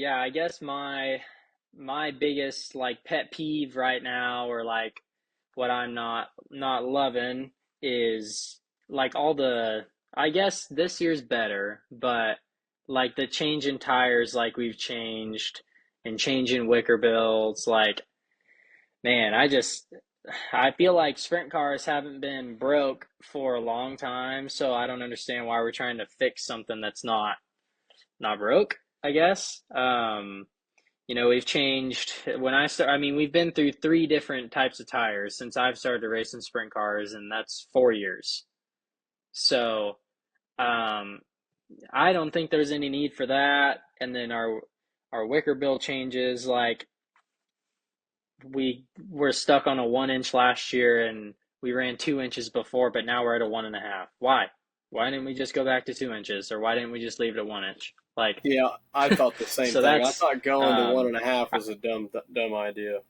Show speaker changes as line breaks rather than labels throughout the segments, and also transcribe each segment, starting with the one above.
I guess my biggest like pet peeve right now, or like what I'm not loving, is like all the, I guess this year's better, but like the change in tires like we've changed, and changing wicker builds, like man, I feel like sprint cars haven't been broke for a long time, so I don't understand why we're trying to fix something that's not broke, I guess. We've changed I mean, we've been through three different types of tires since I've started racing sprint cars, and that's 4 years. So, um, I don't think there's any need for that. And then our wicker bill changes, like we were stuck on a 1 inch last year, and we ran 2 inches before, but now we're at a 1.5. Why? Why didn't we just go back to 2 inches, or why didn't we just leave it at 1 inch? Like,
Yeah, I thought the same
so
thing. I
that's,
thought going to one
um,
and a half was a dumb idea.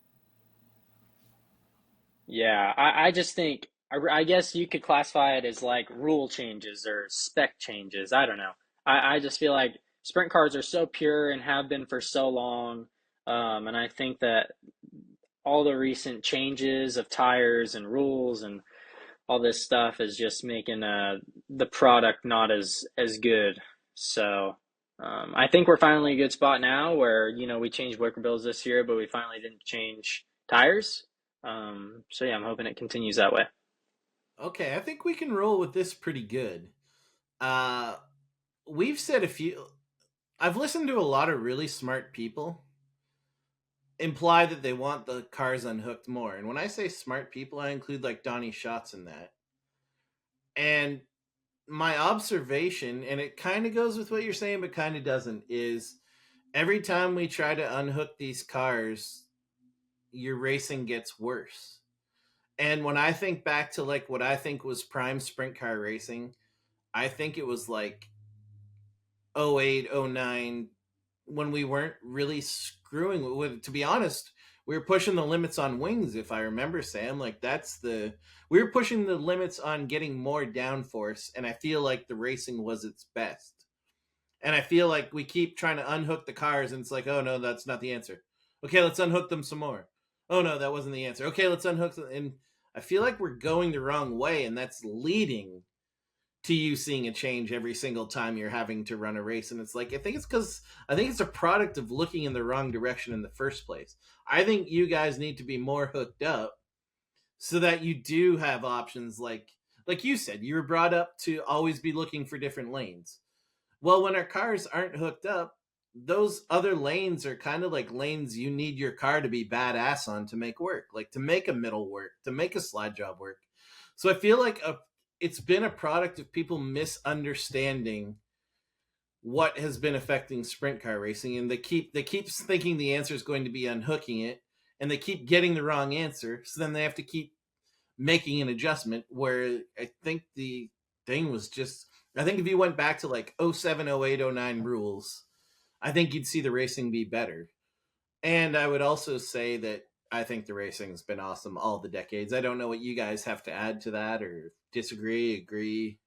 yeah, I just think, I guess you could classify it as like rule changes or spec changes. I don't know. I just feel like sprint cars are so pure and have been for so long. And I think that all the recent changes of tires and rules and all this stuff is just making the product not as good. So I think we're finally in a good spot now, where we changed wicker bills this year, but we finally didn't change tires. So yeah, I'm hoping it continues that way.
Okay, I think we can roll with this pretty good. Uh, we've said a few. I've listened to a lot of really smart people imply that they want the cars unhooked more. And when I say smart people, I include like Donnie Schatz in that. And my observation, and it kind of goes with what you're saying, but kind of doesn't, is every time we try to unhook these cars, your racing gets worse. And when I think back to like what I think was prime sprint car racing, I think it was like '08, '09, when we weren't really screwing with, to be honest, we were pushing the limits on wings, if I remember, Sam. Like we were pushing the limits on getting more downforce, and I feel like the racing was its best. And I feel like we keep trying to unhook the cars, and it's like, oh no, that's not the answer. Okay, let's unhook them some more. Oh no, that wasn't the answer. Okay, let's unhook them. And I feel like we're going the wrong way, and that's leading to you seeing a change every single time you're having to run a race. And it's like, I think it's a product of looking in the wrong direction in the first place. I think you guys need to be more hooked up so that you do have options. Like you said, you were brought up to always be looking for different lanes. Well, when our cars aren't hooked up, those other lanes are kind of like lanes you need your car to be badass on to make work, like to make a middle work, to make a slide job work. So I feel like it's been a product of people misunderstanding what has been affecting sprint car racing, and they keep thinking the answer is going to be unhooking it, and they keep getting the wrong answer, so then they have to keep making an adjustment. Where I think the thing was just, I think if you went back to like '07, '08, '09 rules, I think you'd see the racing be better. And I would also say that I think the racing's been awesome all the decades. I don't know what you guys have to add to that, or disagree, agree.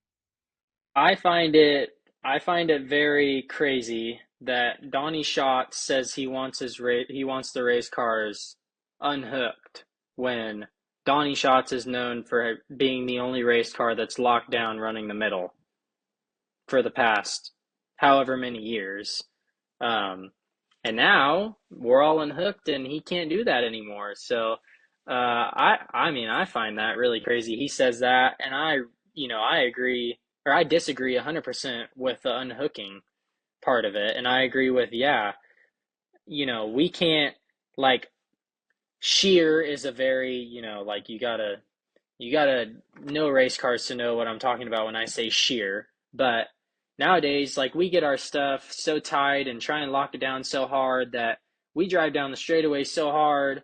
I find it I find it very crazy that Donnie Schatz says he wants the race cars unhooked, when Donnie Schatz is known for being the only race car that's locked down running the middle for the past however many years. Um, and now we're all unhooked, and he can't do that anymore. So I mean, I find that really crazy. He says that, and I agree, or I disagree 100% with the unhooking part of it. And I agree with, yeah, we can't, like, shear is a very, like, you gotta know race cars to know what I'm talking about when I say shear. But nowadays, like, we get our stuff so tight and try and lock it down so hard that we drive down the straightaway so hard,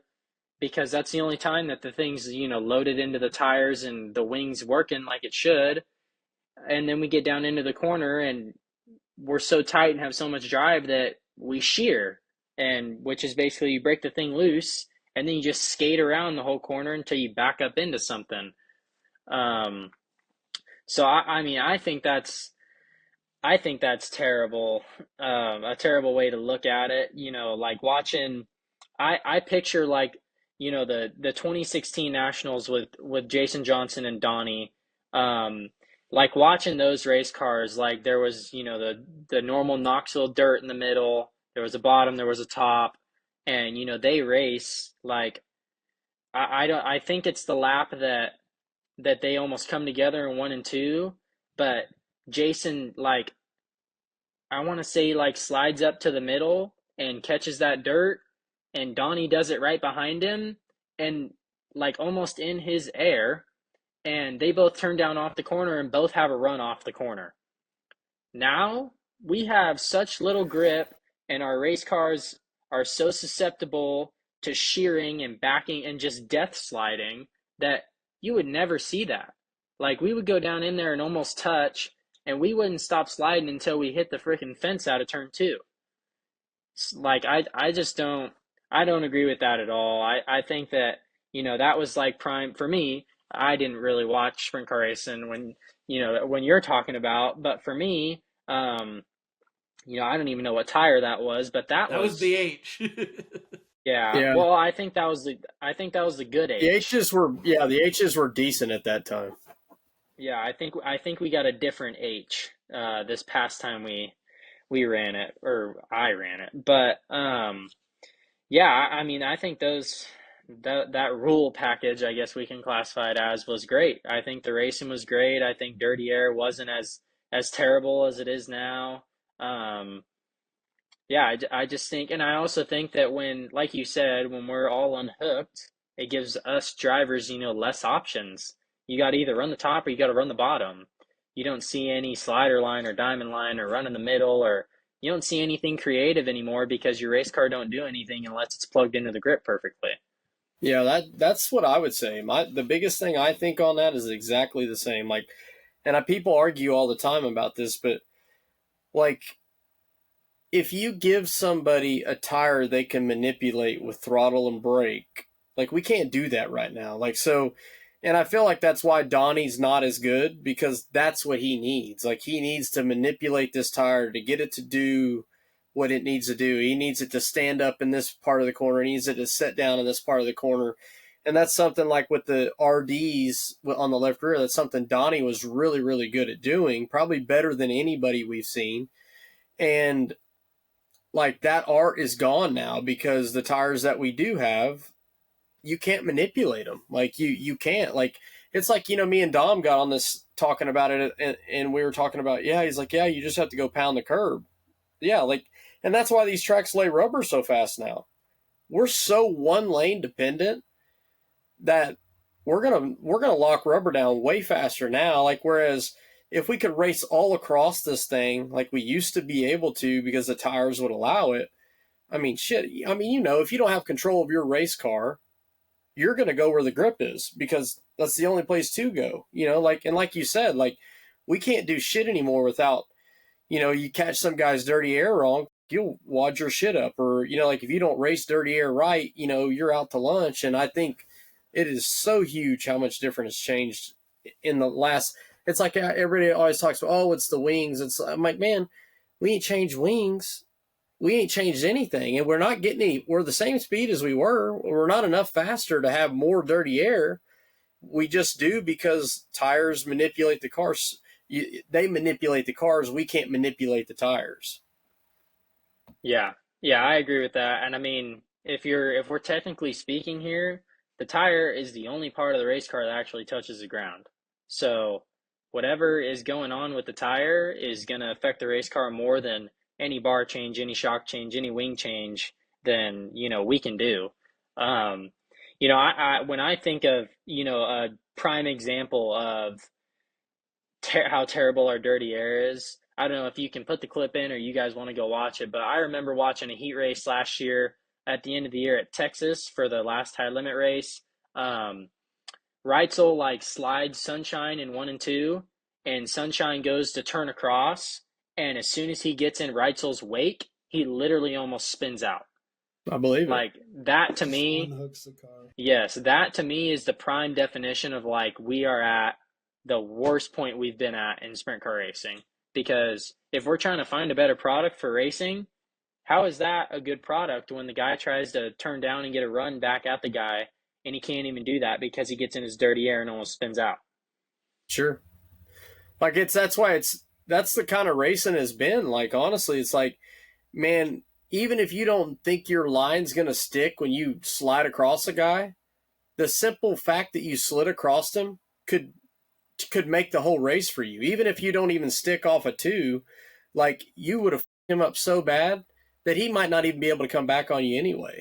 because that's the only time that the thing's, loaded into the tires and the wings working like it should. And then we get down into the corner, and we're so tight and have so much drive that we shear, and which is basically you break the thing loose, and then you just skate around the whole corner until you back up into something. Um, so I mean, I think that's terrible. A terrible way to look at it. Like watching, I picture like, the 2016 Nationals with Jason Johnson and Donnie. Um, like watching those race cars, like there was, the normal Knoxville dirt in the middle. There was a bottom, there was a top, and they race like I don't. I think it's the lap that they almost come together in one and two, but Jason, like, I want to say, like, slides up to the middle and catches that dirt, and Donnie does it right behind him, and like almost in his air, and they both turn down off the corner and both have a run off the corner. Now we have such little grip, and our race cars are so susceptible to shearing and backing and just death sliding that you would never see that. Like we would go down in there and almost touch, and we wouldn't stop sliding until we hit the freaking fence out of turn two. Like I just don't agree with that at all. I think that that was like prime for me. I didn't really watch sprint car racing when you're talking about, but for me, I don't even know what tire that was, but that
That was the
was
H.
yeah.
Yeah,
Well, I think that was the good
the
H.
H's were yeah the H's were decent at that time.
Yeah, I think we got a different H this past time we ran it or I ran it, but yeah, I mean, I think that rule package, I guess we can classify it as, was great. I think the racing was great. I think Dirty Air wasn't as terrible as it is now. Um, yeah, I just think, and I also think that when, like you said, when we're all unhooked, it gives us drivers, less options. You got to either run the top or you got to run the bottom. You don't see any slider line or diamond line or run in the middle, or you don't see anything creative anymore because your race car don't do anything unless it's plugged into the grip perfectly.
Yeah, that's what I would say. The biggest thing I think on that is exactly the same. Like, and people argue all the time about this, but like if you give somebody a tire they can manipulate with throttle and brake, like we can't do that right now. Like so, and I feel like that's why Donnie's not as good because that's what he needs. Like he needs to manipulate this tire to get it to do what it needs to do. He needs it to stand up in this part of the corner. He needs it to set down in this part of the corner. And that's something like with the RDs on the left rear, that's something Donnie was really, really good at doing, probably better than anybody we've seen. And like that art is gone now because the tires that we do have, you can't manipulate them. Like you can't. Like it's like me and Dom got on this talking about it, and we were talking about he's like you just have to go pound the curb. Yeah, like, and that's why these tracks lay rubber so fast now. We're so one lane dependent that we're gonna lock rubber down way faster now. Like whereas if we could race all across this thing like we used to be able to because the tires would allow it, I mean, shit. I mean, if you don't have control of your race car, you're going to go where the grip is because that's the only place to go. Like you said, like we can't do shit anymore without, you catch some guy's dirty air wrong, you'll wad your shit up, or like if you don't race dirty air right, you're out to lunch. And I think it is so huge how much different it's changed in the last. It's like everybody always talks about, oh, it's the wings. I'm like, man, we ain't changed wings, we ain't changed anything, and we're not getting any. We're the same speed as we were. We're not enough faster to have more dirty air. We just do because tires manipulate the cars. They manipulate the cars. We can't manipulate the tires.
Yeah. Yeah, I agree with that. And I mean, if we're technically speaking here, the tire is the only part of the race car that actually touches the ground. So whatever is going on with the tire is going to affect the race car more than any bar change, any shock change, any wing change than, we can do. Um, when I think of, a prime example of how terrible our dirty air is. I don't know if you can put the clip in or you guys want to go watch it, but I remember watching a heat race last year at the end of the year at Texas for the last high limit race. Um, Reitzel like slides Sunshine in one and two, and Sunshine goes to turn across, and as soon as he gets in Reitzel's wake, he literally almost spins out.
I believe it.
Like that to
Just
me,
unhooks the car.
yes, that to me is the prime definition of like we are at the worst point we've been at in sprint car racing because if we're trying to find a better product for racing, how is that a good product when the guy tries to turn down and get a run back at the guy and he can't even do that because he gets in his dirty air and almost spins out?
Sure. Like that's the kind of racing has been. Like honestly, it's like, man, even if you don't think your line's gonna stick when you slide across a guy, the simple fact that you slid across him could make the whole race for you. Even if you don't even stick off a two, like you would have him up so bad that he might not even be able to come back on you anyway.